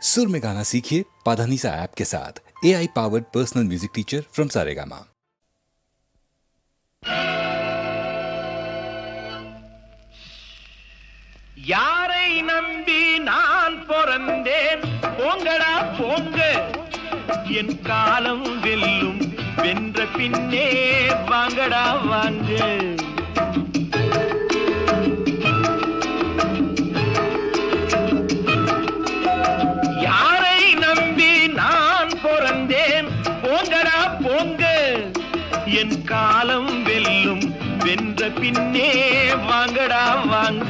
सुर में गाना सीखिए पाधानीसा ऐप के साथ। AI powered personal music teacher from Saregama. யாரை நம்பி நான் பிறந்தேன் போங்கடா போங்க என் காலம் வெல்லும் வென்ற பின்னே வாங்கடா வாங்க யாரை நம்பி நான் பிறந்தேன் போங்கடா போங்க என் காலம் வெல்லும் வென்ற பின்னே வாங்கடா வாங்க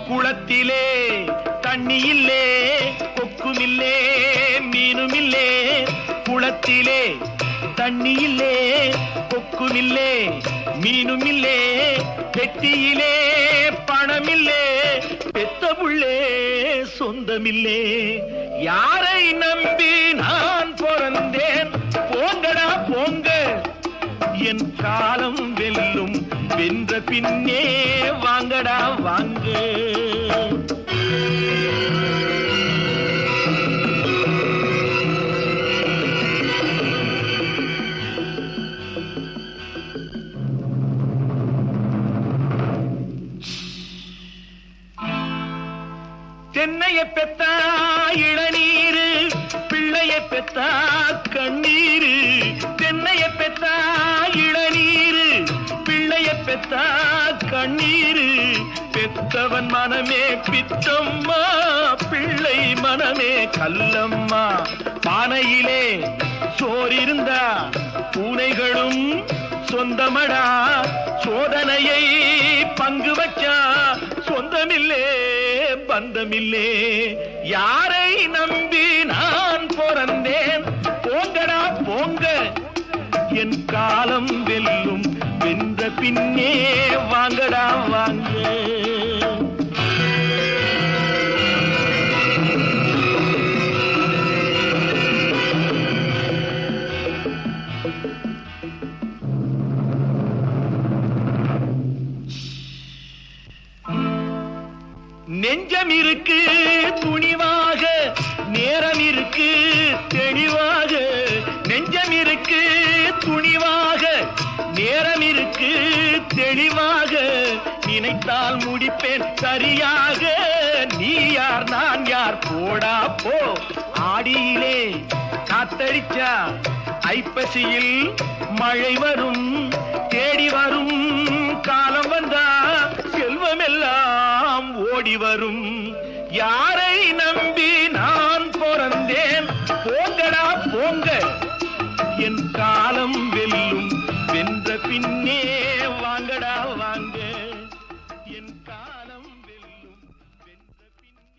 குளத்திலே தண்ணி இல்லே கொக்குமில்லே மீனுமில்லே குளத்திலே தண்ணி இல்லே கொக்குமில்லே மீனுமில்லே பெட்டியிலே பணமில்லே பெத்த புள்ளே சொந்தமில்லே யாரை நம்பி நான் பிறந்தேன் போங்கடா போங்க என் காலம் வெல்லும் வென்ற பின்னே வாங்கடா வாங்க தென்னைய பெத்தா இளநீரு பிள்ளைய பெத்தா கண்ணீரு தென்னைய பெத்தா இளநீரு பிள்ளைய பெத்தா கண்ணீரு பெத்தவன் மனமே பித்தம்மா பிள்ளை மனமே கல்லம்மா பானையிலே சோறிருந்தா பூனைகளும் சொந்தமடா சோதனையை பங்கு வச்சா சொந்தமில்லே பந்தமில்லே யாரை நம்பி நான் பிறந்தேன் போங்கடா போங்க என் காலம் வெல்லும் வென்ற பின்னே வாங்கடா வாங்க நெஞ்சம் இருக்கு துணிவாக நேரம் இருக்கு தெளிவாக நெஞ்சம் இருக்கு துணிவாக நேரம் இருக்கு தெளிவாக நினைத்தால் முடிப்பேன் சரியாக நீ யார் நான் யார் போடா போ ஆடியிலே காத்தடிச்சா ஐப்பசியில் மழை வரும் தேடி வரும் காலம் வந்தா செல்வம் எல்லாம் ஓடி வரும் யாரை நம்பி நான் பிறந்தேன் போங்கடா போங்க என் காலம் வெல்லும் வென்ற பின்னே வாங்கடா வாங்க என் காலம் வெல்லும் வென்ற பின்னே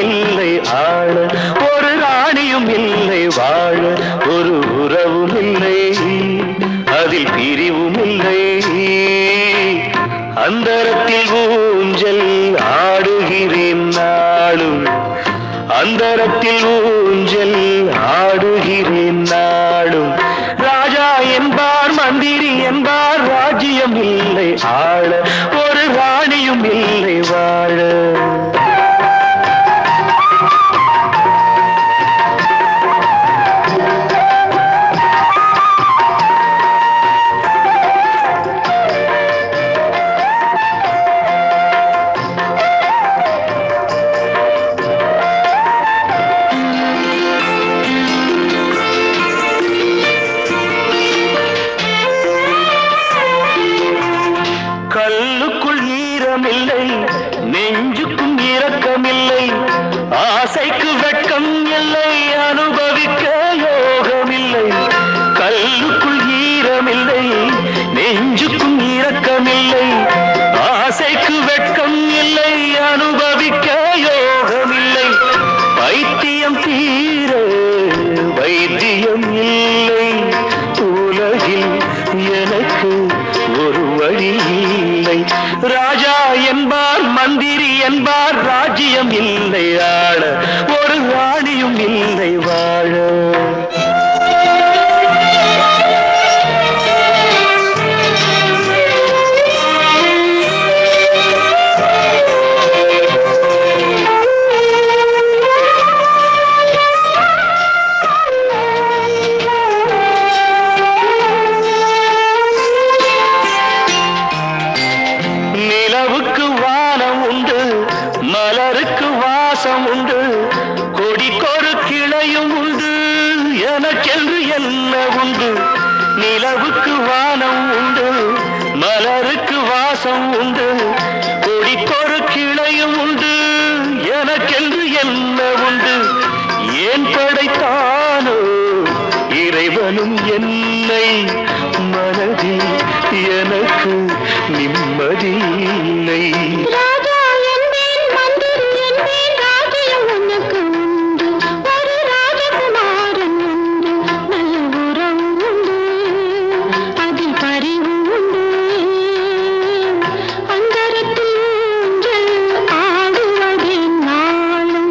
இல்லை ஆள ஒரு ராணியும் இல்லை வாழ ஒரு உறவும் இல்லை அதில் பிரிவும் இல்லை அந்தரத்தில் ஊஞ்சல் ஆடுகிறேன் நாளும் அந்தரத்தில் ஊஞ்சல் ஆடுகிறேன் நாளும் ராஜா என்பார் மந்திரி என்பார் ராஜ்யம் இல்லை ஆள ஒரு ராணியும் இல்லை வாழ வெட்கமில்லை, நெஞ்சுக்கும் இரக்கமில்லை, ஆசைக்கு வெட்கம் இல்லை, அனுபவிக்க யோகமில்லை, பைத்தியம் தீர வைத்தியம் இல்லை, உலகில் எனக்கு ஒரு வழி இல்லை. ராஜா என்பார் மந்திரி என்பார், ராஜ்யம் இல்லை ஆள, ஒரு ராணியும் இல்லை வாழ. நிலவுக்கு வானம் உண்டு, மலருக்கு வாசம் உண்டு, கொடிக்கொரு கிளையும் உண்டு, எனக்கென்று என்ன உண்டு. நிலவுக்கு வானம் உண்டு, மலருக்கு வாசம் உண்டு, கொடிக்கொரு கிளையும் உண்டு, எனக்கென்று என்ன உண்டு. ஏன் படைத்தானோ இறைவனும் என்னை, மனதில் எனக்கு நிம்மதி இல்லை. ராஜா என்பேன் மந்திரி என்பேன், ராஜ்யம் உனக்கு உண்டு, ஒரு ராஜகுமாரன் உண்டு, நல்ல உறவு உண்டு, அதில் பரிவு உண்டு, அந்தரத்தில் ஊஞ்சல் ஆடுவதே நாளும்.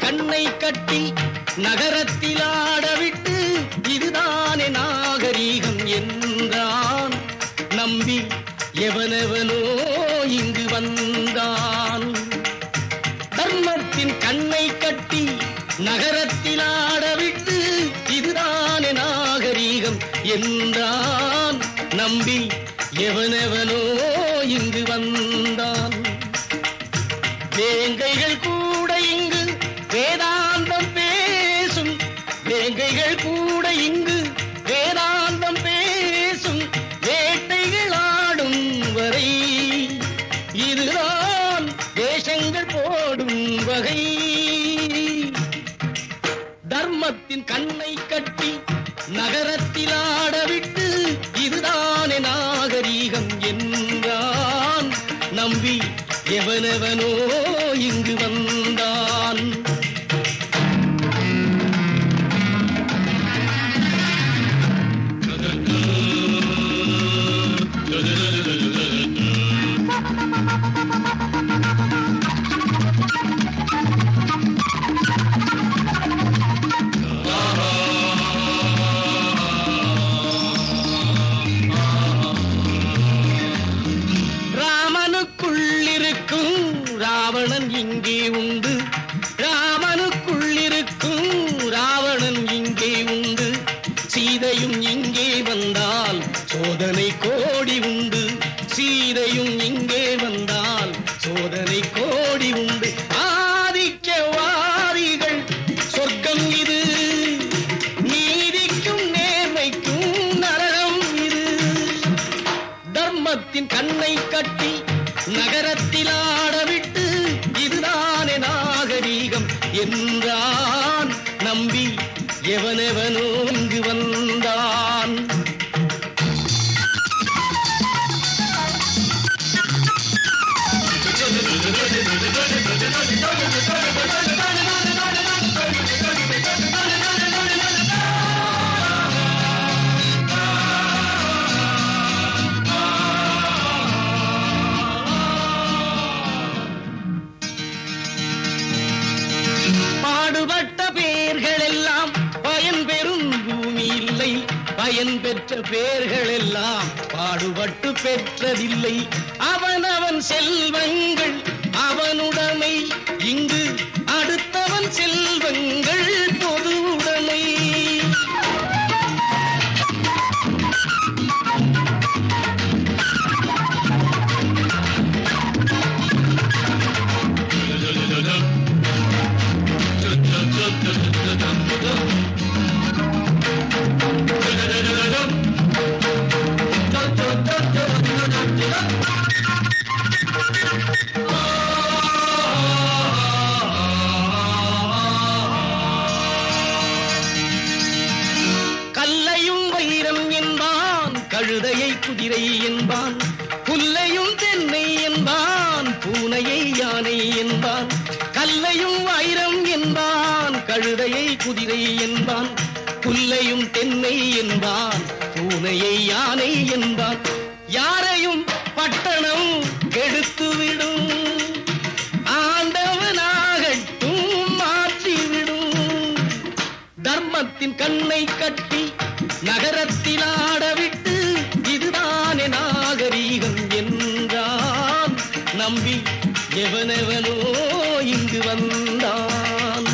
கண்ணை கட்டி நகரத்தில் ஆடவிட்டு இதுதானே நாகரீகம் என்றான். நம்பி எவனெவனோ இங்கு வந்தான். தர்மத்தின் கண்ணை கட்டி நகரத்தில் ஆடவிட்டு இதுதானே நாகரீகம் என்றான். நம்பி எவனெவனோ இங்கு வந்தான். வேங்கைகள் கூட இங்கு வேதாந்தம் பேசும், வேங்கைகள் கூட இங்கு வேதாந்தம் பேசும், வேட்டைகள் ஆடும் வரை இதுதான் வேஷங்கள் போடும் வகை. தர்மத்தின் கண்ணை கட்டி நகரத்தில் ஆடவிட்டு இதுதானே நாகரீகம் என்றான். நம்பி எவனெவனோ இங்கு வந்தான். ராவண என்றான். நம்பி எவனெவனோ இங்கு வந்தான். பாடுபட்ட பேர்கள் எல்லாம் பயன் பெறும் பூமி இல்லை. பயன் பெற்ற பேர்கள் எல்லாம் பாடுபட்டு பெற்றதில்லை. அவனவன் செல்வங்கள் அவனுடைமை. இங்கு அடுத்தவன் செல்வங்கள் பொது உடைமை. கல்லையும் வைரம் என்பான், கழுதையை குதிரை என்பான். புல்லையும் தென்னை என்பான், பூனையை யானை என்பான். கல்லையும் வைரம் என்பான், கழுதையை குதிரை என்பான். புல்லையும் தென்னை என்பான், பூனையை யானை என்பான். யாரையும் பட்டணம் கெடுத்துவிடும், ஆண்டவனாகட்டும் மாற்றிவிடும். தர்மத்தின் கண்ணை கட்டி நகரத்தில் ஆடவிட்டு இதுதானே நாகரீகம் என்றான். நம்பி எவனெவனோ இங்கு வந்தான்.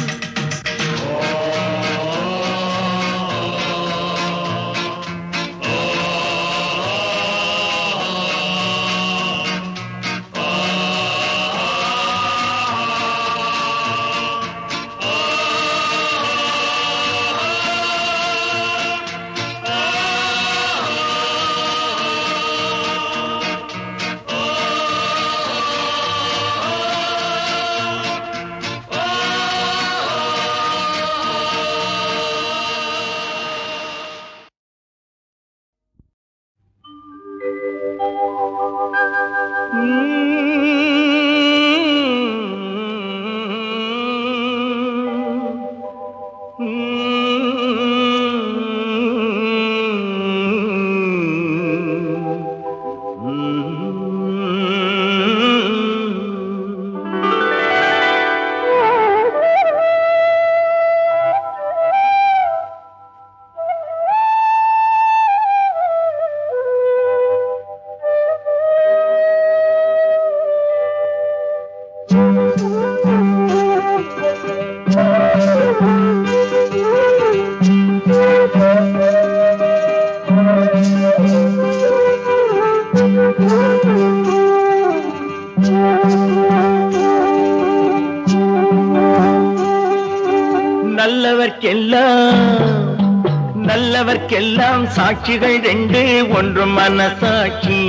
நல்லவர்க்கெல்லாம் சாட்சிகள் ரெண்டு. ஒன்று மனசாட்சி,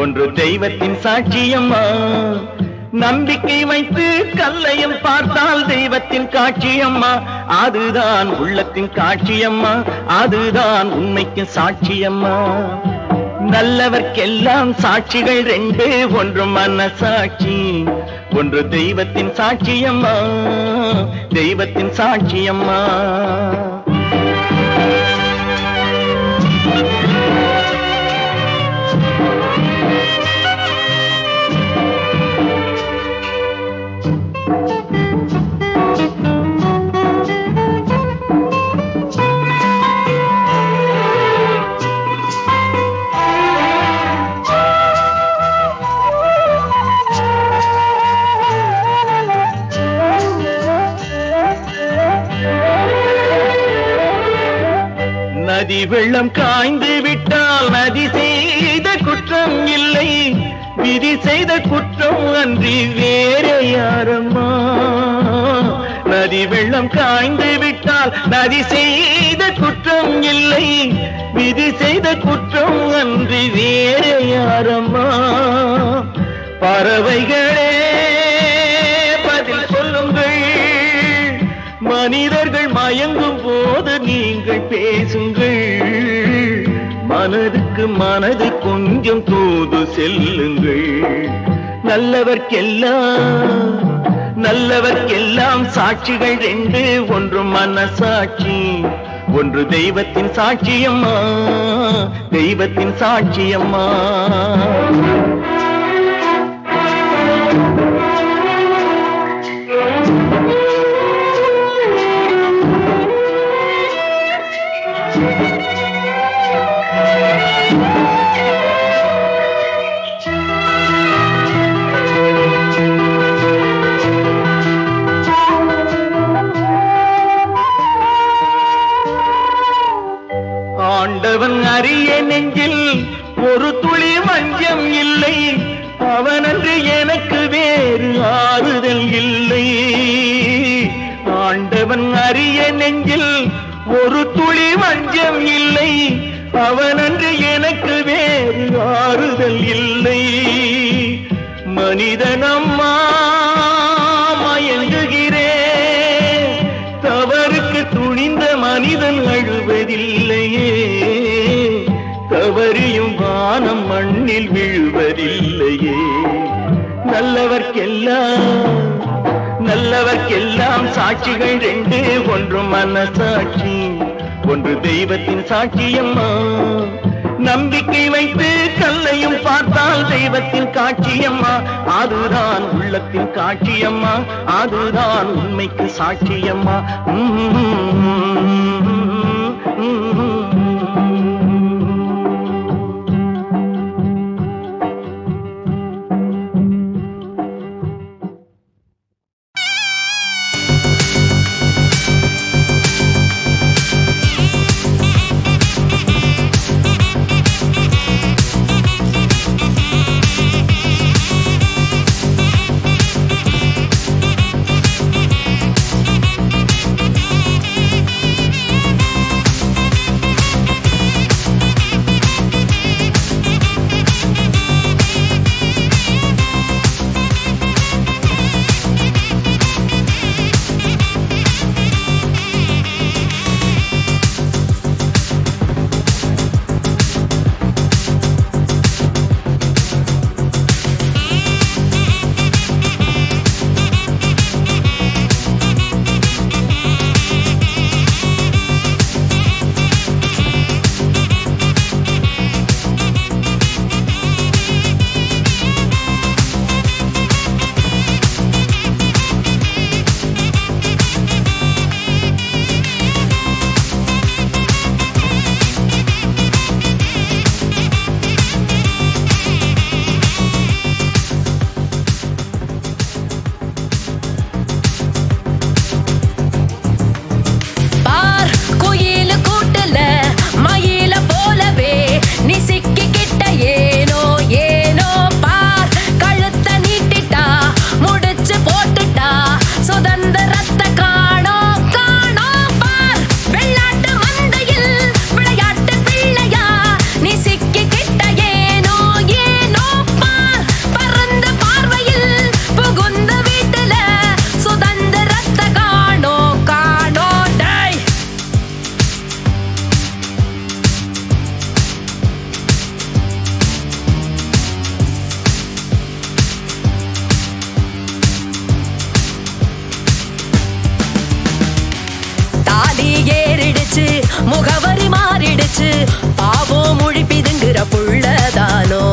ஒன்று தெய்வத்தின் சாட்சியம்மா. நம்பிக்கை வைத்து கல்லையும் பார்த்தால் தெய்வத்தின் காட்சியம்மா. அதுதான் உள்ளத்தின் காட்சியம்மா, அதுதான் உண்மைக்கு சாட்சியம்மா. நல்லவர்க்கெல்லாம் சாட்சிகள் ரெண்டு. ஒன்று மனசாட்சி, ஒன்று தெய்வத்தின் சாட்சியம்மா, தெய்வத்தின் சாட்சியம்மா. நதி வெள்ளம் காய்ந்து விட்டால் நதி செய்த குற்றம் இல்லை, விதி செய்த குற்றம் அன்றி வேற யாரம்மா. நதி வெள்ளம் காய்ந்து விட்டால் நதி செய்த குற்றம் இல்லை, விதி செய்த குற்றம் அன்றி வேற யாரம்மா. பறவைகளே பதில் சொல்லுங்கள், மனிதர்கள் மயங்கும் போது நீங்கள் பேசுங்கள், மனதுக்கு மனது கொஞ்சம் தூது செல்லுங்கள். நல்லவர்க்கெல்லாம் சாட்சிகள் ரெண்டு, ஒன்று மனசாட்சி, ஒன்று தெய்வத்தின் சாட்சியம்மா, தெய்வத்தின் சாட்சியம்மா. ஆண்டவன் அறிய நெஞ்சில் ஒரு துளி வஞ்சம் இல்லை, அவனன்று எனக்கு வேறு ஆறுதல் இல்லை. ஆண்டவன் அறிய நெஞ்சில் ஒரு துளி வஞ்சம் இல்லை, அவனன்று எனக்கு வேறு ஆறுதல் இல்லை. மனிதனம்மா மயங்குகிறேன், தவறுக்கு துணிந்த மனிதன் அழுவதில்லையே, தவறியும் வானம் மண்ணில் விழுவதில்லையே. நல்லவர்க்கெல்லாம் சாட்சிகள் ரெண்டு, ஒன்று மனசாட்சி, ஒன்று தெய்வத்தின் சாட்சியம்மா. நம்பிக்கை வைத்து கல்லையும் பார்த்தால் தெய்வத்தின் காட்சியம்மா, அதுதான் உள்ளத்தின் காட்சியம்மா, அதுதான் உண்மைக்கு சாட்சியம்மா. முகவரி மாறிடுச்சு, பாவம் முழிப்பிதுங்கிற புள்ளதானோ.